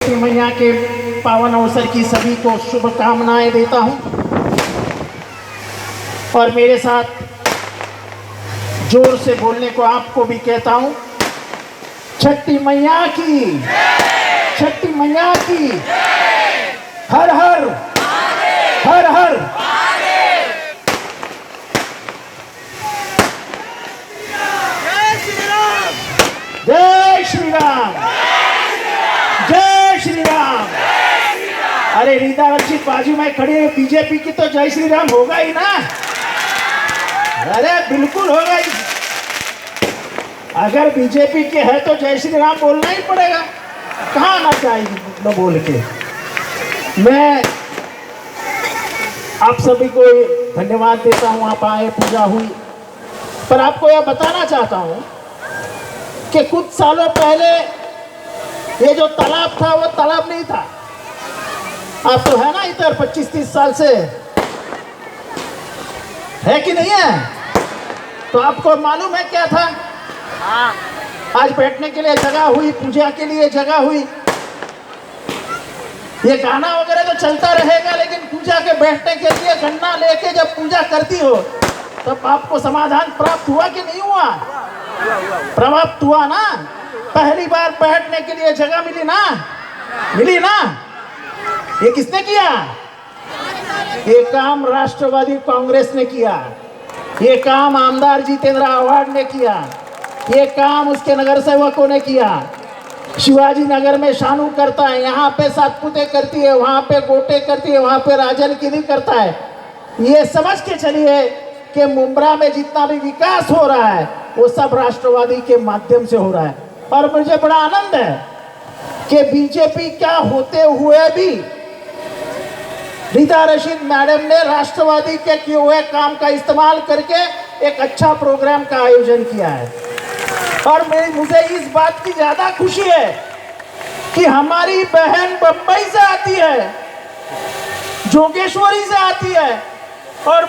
मैया के पावन अवसर की सभी को शुभकामनाएं देता हूं और मेरे साथ जोर से बोलने को आपको भी कहता हूं, छठी मैया की, छठी मैया की, हर हर हर हर। जय श्री राम, जय श्री राम। अरे रीता रक्षित बाजू में खड़ी है, बीजेपी की तो जय श्री राम होगा ही ना। अरे बिल्कुल होगा ही। अगर बीजेपी के है तो जय श्री राम बोलना ही पड़ेगा, कहाँ ना जाएगी न बोल के। मैं आप सभी को धन्यवाद देता हूँ, आप आए, पूजा हुई। पर आपको यह बताना चाहता हूँ कि कुछ सालों पहले ये जो तालाब था वो तालाब नहीं था। आप तो है ना इधर 25-30 साल से, है कि नहीं है? तो आपको मालूम है क्या था? आज बैठने के लिए जगह हुई, पूजा के लिए जगह हुई। ये गाना वगैरह तो चलता रहेगा, लेकिन पूजा के बैठने के लिए गन्ना लेके जब पूजा करती हो तब आपको समाधान प्राप्त हुआ कि नहीं हुआ? प्राप्त हुआ ना। पहली बार बैठने के लिए जगह मिली ना, मिली ना। ये किसने किया? ये काम राष्ट्रवादी कांग्रेस ने किया, ये काम आमदार जितेंद्र आव्हाड ने किया, ये काम उसके नगर सेवकों ने किया। शिवाजी नगर में शानू करता है, यहाँ पे सातपुते करती है, वहाँ पे गोटे करती है, वहाँ पे राजन गिरी करता है। ये समझ के चलिए कि मुंब्रा में जितना भी विकास हो रहा है वो सब राष्ट्रवादी के माध्यम से हो रहा है। और मुझे बड़ा आनंद है कि बीजेपी क्या होते हुए भी रीता रशीद मैडम ने राष्ट्रवादी के किए हुए काम का इस्तेमाल करके एक अच्छा प्रोग्राम का आयोजन किया है। और मुझे इस बात की ज्यादा खुशी है कि हमारी बहन बंबई से आती है, जोगेश्वरी से आती है और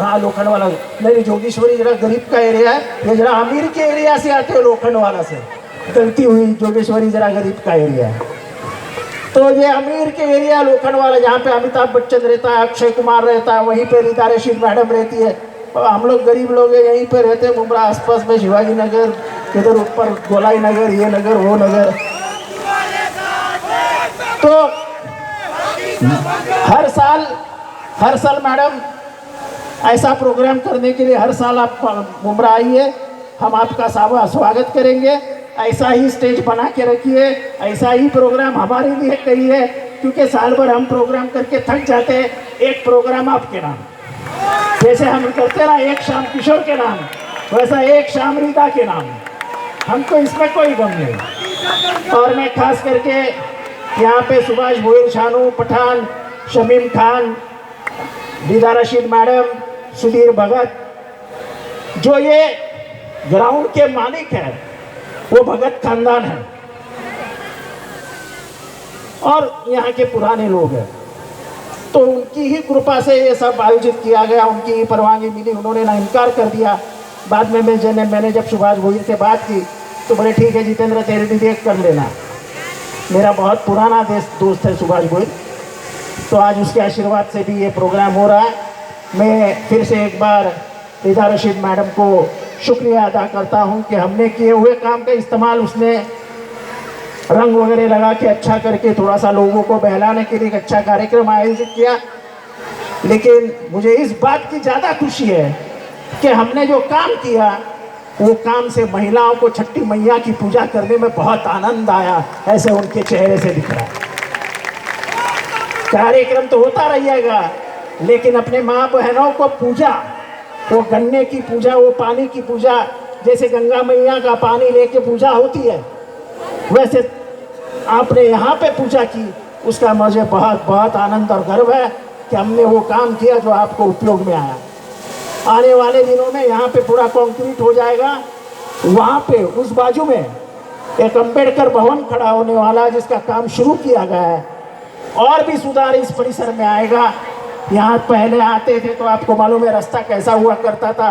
हाँ लोखंड वाला नहीं, जोगेश्वरी जरा गरीब का एरिया है, ये जरा अमीर के एरिया से आते हो, लोखंड वाला से गलती हुई, जोगेश्वरी जरा गरीब का एरिया है। तो ये अमीर के एरिया लोखंड वाला, जहाँ पे अमिताभ बच्चन रहता है, अक्षय कुमार रहता है, वहीं पे रीता रशीद मैडम रहती है। और हम लोग गरीब लोग हैं, यहीं पे रहते हैं मुंब्रा आसपास में, शिवाजी नगर, इधर ऊपर गोलाई नगर, ये नगर वो नगर। तो हर साल मैडम ऐसा प्रोग्राम करने के लिए हर साल आप मुंब्रा आइए, हम आपका स्वागत करेंगे। ऐसा ही स्टेज बना के रखिए, ऐसा ही प्रोग्राम हमारे लिए करिए, क्योंकि साल भर हम प्रोग्राम करके थक जाते हैं। एक प्रोग्राम आपके नाम, जैसे हम करते ना एक शाम किशोर के नाम, वैसा एक शाम रीता के नाम। हमको इसमें कोई गम नहीं। और मैं खास करके यहाँ पे सुभाष भोयर, शानू पठान, शमीम खान, रीता रशीद मैडम, सुधीर भगत, जो ये ग्राउंड के मालिक है वो भगत खानदान है और यहाँ के पुराने लोग हैं। तो उनकी ही कृपा से ये सब आयोजित किया गया, उनकी ही परवानगी मिली, उन्होंने ना इनकार कर दिया। बाद में मैंने जब सुभाष भोयर से बात की तो बोले ठीक है जितेंद्र, तेरे भी देख कर लेना। मेरा बहुत पुराना दोस्त है सुभाष भोयर, तो आज उसके आशीर्वाद से भी ये प्रोग्राम हो रहा है। मैं फिर से एक बार रीता रशीद मैडम को शुक्रिया अदा करता हूं कि हमने किए हुए काम का इस्तेमाल उसने रंग वगैरह लगा के अच्छा करके थोड़ा सा लोगों को बहलाने के लिए एक अच्छा कार्यक्रम आयोजित किया। लेकिन मुझे इस बात की ज़्यादा खुशी है कि हमने जो काम किया वो काम से महिलाओं को छठी मैया की पूजा करने में बहुत आनंद आया, ऐसे उनके चेहरे से दिख रहा है। कार्यक्रम तो होता रहिएगा, लेकिन अपने माँ बहनों को पूजा, वो गन्ने की पूजा, वो पानी की पूजा, जैसे गंगा मैया का पानी लेके पूजा होती है, वैसे आपने यहाँ पे पूजा की। उसका मुझे बहुत बहुत आनंद और गर्व है कि हमने वो काम किया जो आपको उपयोग में आया। आने वाले दिनों में यहाँ पे पूरा कंक्रीट हो जाएगा। वहाँ पे उस बाजू में एक अंबेडकर भवन खड़ा होने वाला, जिसका काम शुरू किया गया है। और भी सुधार इस परिसर में आएगा। यहाँ पहले आते थे तो आपको मालूम है रास्ता कैसा हुआ करता था।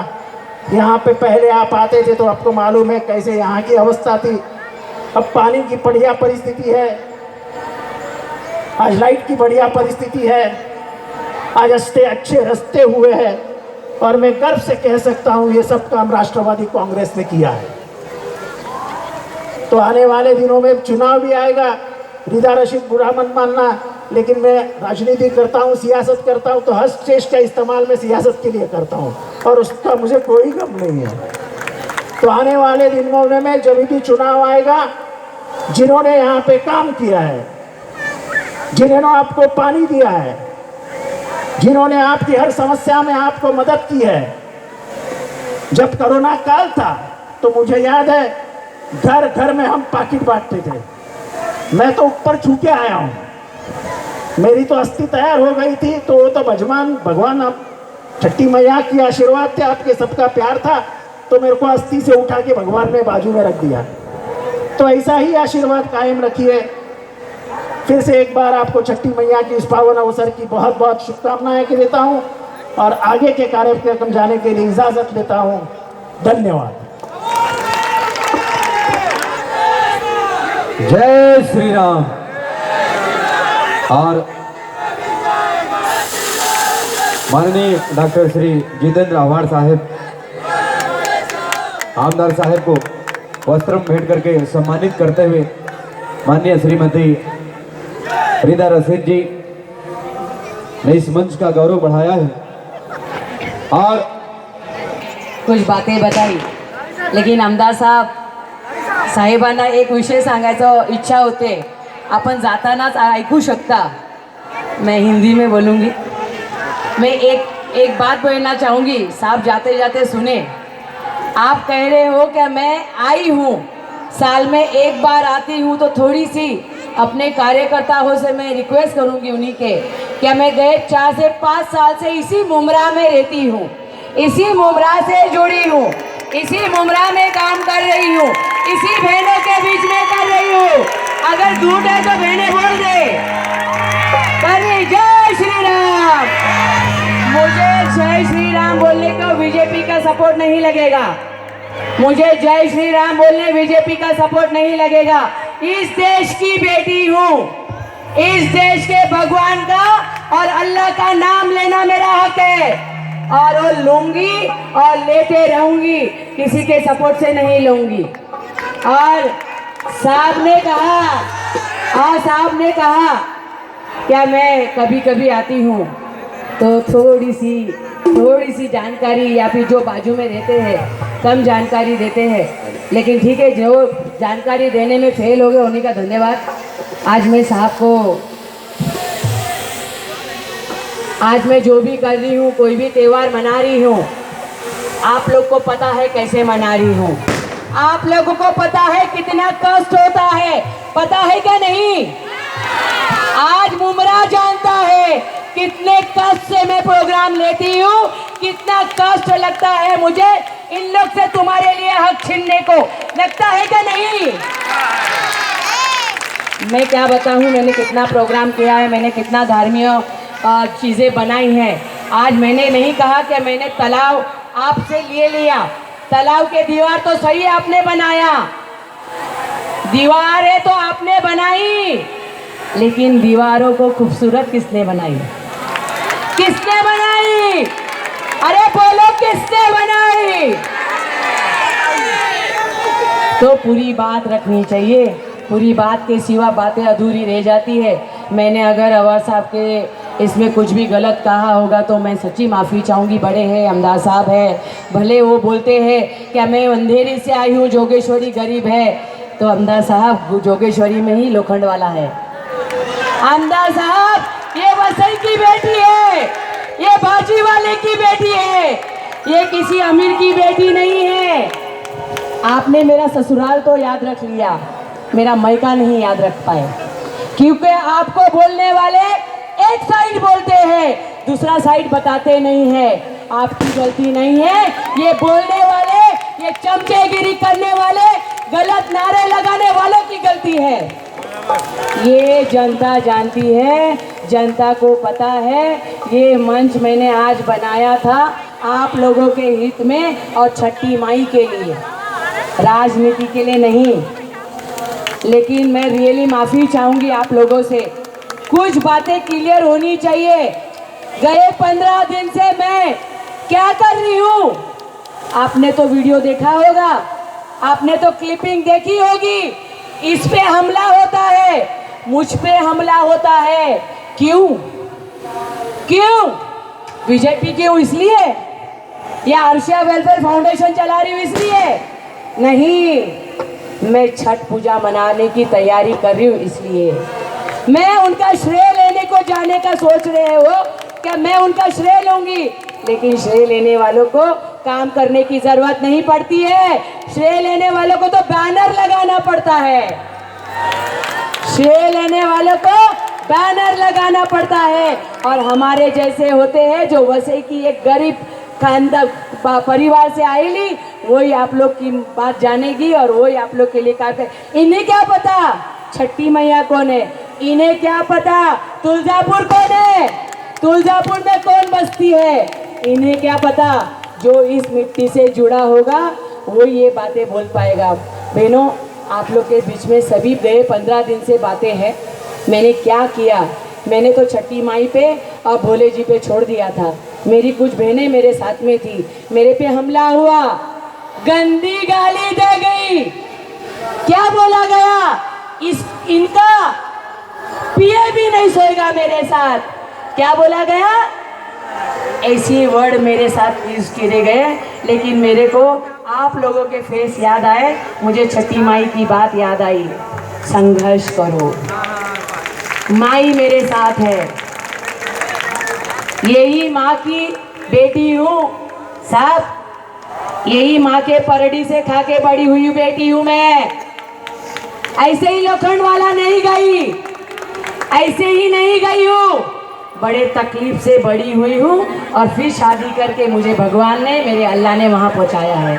यहाँ पे पहले आप आते थे तो आपको मालूम है कैसे यहाँ की अवस्था थी। अब पानी की बढ़िया परिस्थिति है, आज लाइट की बढ़िया परिस्थिति है, आज अच्छे रास्ते हुए हैं और मैं गर्व से कह सकता हूँ ये सब काम राष्ट्रवादी कांग्रेस ने किया है। तो आने वाले दिनों में चुनाव भी आएगा, रिदा रशीद बुरा मत मानना, लेकिन मैं राजनीति करता हूँ, सियासत करता हूँ, तो हर स्टेज का इस्तेमाल मैं सियासत के लिए करता हूँ और उसका मुझे कोई गम नहीं है। तो आने वाले दिनों में जब भी चुनाव आएगा, जिन्होंने यहाँ पे काम किया है, जिन्होंने आपको पानी दिया है, जिन्होंने आपकी हर समस्या में आपको मदद की है, जब कोरोना काल था तो मुझे याद है घर घर में हम पाकिट बांटते थे। मैं तो ऊपर छू के आया हूँ, मेरी तो अस्थि तैयार हो गई थी, तो वो तो भगवान आप छठी मैया की आशीर्वाद थे, आपके सबका प्यार था, तो मेरे को अस्थि से उठा के भगवान ने बाजू में रख दिया। तो ऐसा ही आशीर्वाद कायम रखिए। फिर से एक बार आपको छठी मैया की इस पावन अवसर की बहुत बहुत शुभकामनाएं के देता हूँ और आगे के कार्यक्रम जाने के लिए इजाजत लेता हूँ। धन्यवाद। जय श्री राम। और माननीय डॉक्टर श्री जितेंद्र आव्हाड साहब, आमदार साहब को वस्त्र भेंट करके सम्मानित करते हुए माननीय श्रीमती रिदा रशीद जी ने इस मंच का गौरव बढ़ाया है और कुछ बातें बताई, लेकिन आमदार साहेबांना एक विषय सांगायचं इच्छा होते, आपण जातानाच ऐकू शकता। मैं हिंदी में बोलूँगी। मैं एक बात बोलना चाहूँगी, साहब जाते जाते सुने। आप कह रहे हो कि मैं आई हूँ, साल में एक बार आती हूँ, तो थोड़ी सी अपने कार्यकर्ताओं से मैं रिक्वेस्ट करूँगी उन्हीं के, क्या मैं गए 4 से 5 साल से इसी मुमरा में रहती हूँ, इसी मुमरा से जुड़ी हूँ, इसी मुमरा में काम कर रही हूँ, इसी बहनों के बीच में कर रही हूँ। अगर झूठ है तो बहनें बोल दे। करिए जय श्री राम। मुझे जय श्री राम बोलने को बीजेपी का सपोर्ट नहीं लगेगा, मुझे जय श्री राम बोलने बीजेपी का सपोर्ट नहीं लगेगा। इस देश की बेटी हूँ, इस देश के भगवान का और अल्लाह का नाम लेना मेरा हक है और वो लूंगी और लेते रहूंगी, किसी के सपोर्ट से नहीं लूंगी। और साहब ने कहा क्या मैं कभी कभी आती हूँ तो थोड़ी सी जानकारी, या फिर जो बाजू में रहते हैं कम जानकारी देते हैं, लेकिन ठीक है, जो जानकारी देने में फेल हो गए उन्हीं का धन्यवाद। आज मैं जो भी कर रही हूँ, कोई भी त्यौहार मना रही हूँ, आप लोग को पता है कैसे मना रही हूँ, आप लोगों को पता है कितना कष्ट होता है, पता है क्या नहीं? आज मुमरा जानता है कितने कष्ट से मैं प्रोग्राम लेती हूँ, कितना कष्ट लगता है मुझे इन लोग से तुम्हारे लिए हक छीनने को, लगता है क्या नहीं? मैं क्या बताऊँ, मैंने कितना प्रोग्राम किया है, मैंने कितना धार्मिक चीज़ें बनाई हैं। आज मैंने नहीं कहा कि मैंने तालाब आपसे ले लिया, तालाब के दीवार तो सही आपने बनाया, दीवार है तो आपने बनाई, लेकिन दीवारों को खूबसूरत किसने बनाई? किसने बनाई? अरे बोलो किसने बनाई? तो पूरी बात रखनी चाहिए, पूरी बात के सिवा बातें अधूरी रह जाती है। मैंने अगर अवर साहब के इसमें कुछ भी गलत कहा होगा तो मैं सच्ची माफ़ी चाहूँगी। बड़े हैं, आमदार साहब है, भले वो बोलते हैं कि मैं अंधेरी से आई हूँ, जोगेश्वरी गरीब है, तो आमदार साहब जोगेश्वरी में ही लोखंड वाला है। आमदार साहब ये वसई की बेटी है, ये बाजी वाले की बेटी है, ये किसी अमीर की बेटी नहीं है। आपने मेरा ससुराल तो याद रख लिया, मेरा मायका नहीं याद रख पाए, क्योंकि आपको बोलने वाले एक साइड बोलते हैं, दूसरा साइड बताते नहीं है। आपकी गलती नहीं है, ये बोलने वाले, ये चमचेगिरी करने वाले, गलत नारे लगाने वालों की गलती है। ये जनता जानती है, जनता को पता है। ये मंच मैंने आज बनाया था आप लोगों के हित में और छठी माई के लिए, राजनीति के लिए नहीं। लेकिन मैं रियली माफ़ी चाहूँगी आप लोगों से, कुछ बातें क्लियर होनी चाहिए। गए 15 दिन से मैं क्या कर रही हूँ? आपने तो वीडियो देखा होगा, आपने तो क्लिपिंग देखी होगी। इस पे हमला होता है, मुझ पे हमला होता है। क्यों? क्यों? बीजेपी क्यों? इसलिए? या आर्शिया वेलफेयर फाउंडेशन चला रही हूँ इसलिए? नहीं, मैं छठ पूजा मनाने की तैयारी कर रही हूँ इसलिए। मैं उनका श्रेय लेने को जाने का सोच रहे हो क्या? मैं उनका श्रेय लूंगी, लेकिन श्रेय लेने वालों को काम करने की जरूरत नहीं पड़ती है। श्रेय लेने वालों को तो बैनर लगाना पड़ता है। श्रेय लेने वालों को बैनर लगाना पड़ता है। और हमारे जैसे होते हैं जो वसई की एक गरीब खानदान परिवार से आएली, वही आप लोग की बात जानेगी और वही आप लोग के लिए काम कर। इन्हें क्या पता छठी मैया कौन है? इन्हें क्या पता तुलजापुर कौन है? तुलजापुर में कौन बसती है? इन्हें क्या पता? जो इस मिट्टी से जुड़ा होगा वो ये बातें बोल पाएगा। बहनों, आप लोग के बीच में सभी गए 15 दिन से बातें हैं। मैंने क्या किया? मैंने तो छठी माई पे और भोले जी पे छोड़ दिया था। मेरी कुछ बहनें मेरे साथ में थी, मेरे पे हमला हुआ, गंदी गाली दे गई। क्या बोला गया? इनका पीए भी नहीं सोएगा मेरे साथ। क्या बोला गया? ऐसी वर्ड मेरे साथ यूज किए गए। लेकिन मेरे को आप लोगों के फेस याद आए, मुझे छठी माई की बात याद आई। संघर्ष करो, माई मेरे साथ है। यही माँ की बेटी हूँ साहब, यही माँ के परडी से खा के बड़ी हुई बेटी हूँ मैं। ऐसे ही लोखंड वाला नहीं गई, ऐसे ही नहीं गई हूँ। बड़े तकलीफ से बड़ी हुई हूँ और फिर शादी करके मुझे भगवान ने, मेरे अल्लाह ने वहाँ पहुँचाया है।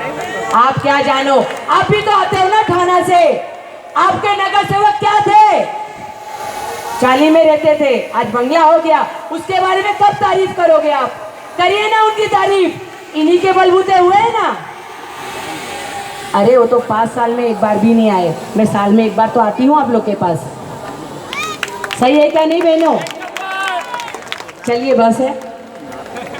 आप क्या जानो? आप भी तो आते हो ना थाना से। आपके नगर सेवक क्या थे? चाली में रहते थे, आज बंगला हो गया। उसके बारे में कब तारीफ करोगे आप? करिए ना उनकी तारीफ। इन्हीं के बलबूते हुए हैं ना। अरे वो तो 5 साल में एक बार भी नहीं आए, मैं साल में एक बार तो आती हूँ आप लोग के पास। सही है क्या नहीं बहनों? चलिए बस है,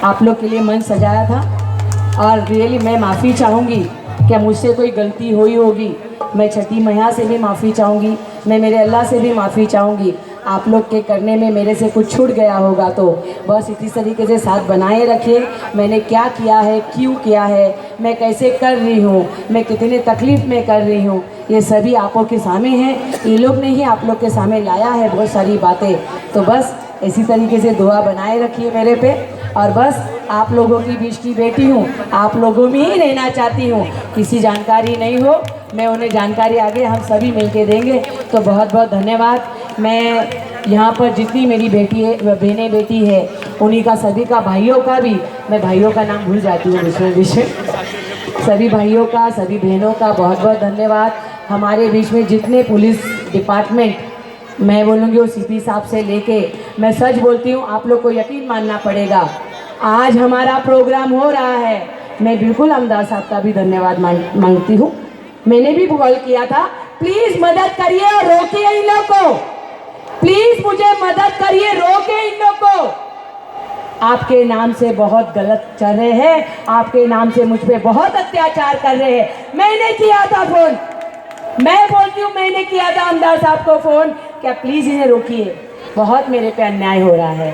आप लोग के लिए मन सजाया था। और रियली मैं माफ़ी चाहूँगी, क्या मुझसे कोई गलती हुई होगी? मैं छठी मैया से भी माफ़ी चाहूँगी, मैं मेरे अल्लाह से भी माफ़ी चाहूँगी। आप लोग के करने में मेरे से कुछ छूट गया होगा तो बस इसी तरीके से साथ बनाए रखिए। मैंने क्या किया है, क्यों किया है, मैं कैसे कर रही हूँ, मैं कितने तकलीफ़ में कर रही हूँ, ये सभी आपों के सामने हैं। ये लोग ने ही आप लोग के सामने लाया है बहुत सारी बातें। तो बस इसी तरीके से दुआ बनाए रखिए मेरे पे। और बस आप लोगों की बीच की बेटी हूँ, आप लोगों में ही रहना चाहती हूँ। किसी जानकारी नहीं हो, मैं उन्हें जानकारी आगे हम सभी मिलके देंगे। तो बहुत बहुत धन्यवाद। मैं यहाँ पर जितनी मेरी बेटी है, बहनें बेटी है, उन्हीं का सभी का, भाइयों का भी, मैं भाइयों का नाम भूल जाती हूँ बीच में, सभी भाइयों का, सभी बहनों का बहुत बहुत धन्यवाद। हमारे बीच में जितने पुलिस डिपार्टमेंट, मैं बोलूँगी वो सीपी साहब से लेके, मैं सच बोलती हूँ, आप लोग को यकीन मानना पड़ेगा। आज हमारा प्रोग्राम हो रहा है, मैं बिल्कुल अमदार साहब का भी धन्यवाद मांगती हूँ। मैंने भी कॉल किया था, प्लीज़ मदद करिए और रोकिए इन लोग को, प्लीज़ मुझे मदद करिए, रोके इन लोग को। आपके नाम से बहुत गलत चल रहे हैं, आपके नाम से मुझ पे बहुत अत्याचार कर रहे हैं। मैंने किया था फ़ोन, मैं बोलती हूँ मैंने किया था आमदार साहब को फ़ोन, क्या प्लीज़ इन्हें रोकिए, बहुत मेरे पे अन्याय हो रहा है।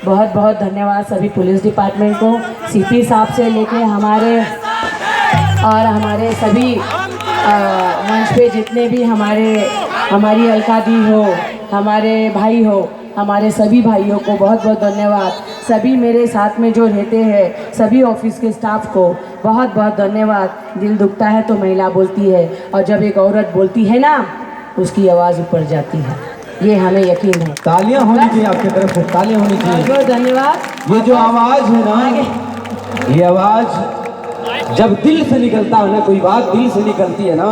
बहुत बहुत धन्यवाद सभी पुलिस डिपार्टमेंट को, सीपी साहब से लेके हमारे और हमारे सभी मंच पे जितने भी हमारी अलका दी हो, हमारे भाई हो, हमारे सभी भाइयों को बहुत बहुत धन्यवाद। सभी मेरे साथ में जो रहते हैं, सभी ऑफिस के स्टाफ को बहुत बहुत धन्यवाद। दिल दुखता है तो महिला बोलती है, और जब एक औरत बोलती है ना, उसकी आवाज़ ऊपर जाती है, ये हमें यकीन है। तालियां होनी चाहिए आपकी तरफ से, तालियां होनी चाहिए। बहुत धन्यवाद। ये जो आवाज़ है ना, ये आवाज़ जब दिल से निकलता है ना, कोई बात दिल से निकलती है ना,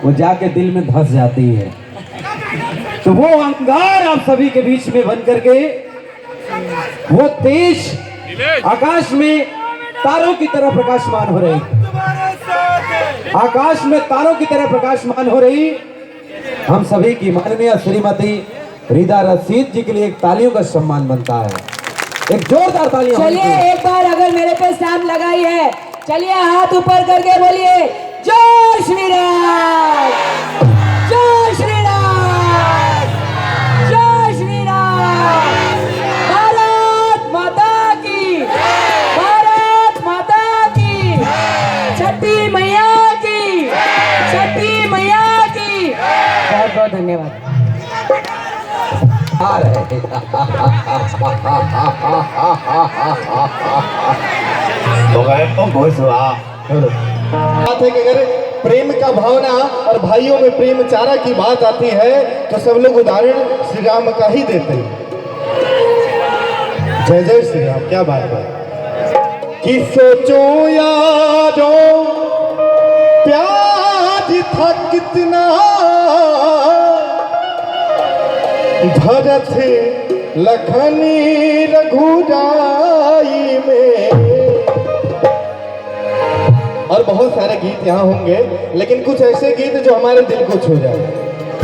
वो जाके दिल में धस जाती है। तो वो अंगार आप सभी के बीच में बन करके, वो तेज आकाश में तारों की तरह प्रकाशमान हो रही, आकाश में तारों की तरह प्रकाशमान हो रही हम सभी की माननीय श्रीमती रिदा रशीद जी के लिए एक तालियों का सम्मान बनता है। एक जोरदार तालियां होनी चलिए चाहिए। एक बार अगर मेरे पे स्टैम्प लगाई है, चलिए हाथ ऊपर करके बोलिए जय श्री राम, जय श्री राम, जय श्री राम। भारत माता की, भारत माता की, छठी मैया की, छठी मैया की। बहुत बहुत धन्यवाद। आ रहे बात है कि अगर प्रेम का भावना और भाइयों में प्रेम चारा की बात आती है तो सब लोग उदाहरण श्री राम का ही देते हैं। जय जय श्री राम। क्या बात है कि सोचो यारो प्यार था कितना भरत लखनी रघुराई में। और बहुत सारे गीत यहाँ होंगे, लेकिन कुछ ऐसे गीत जो हमारे दिल को छू जाए।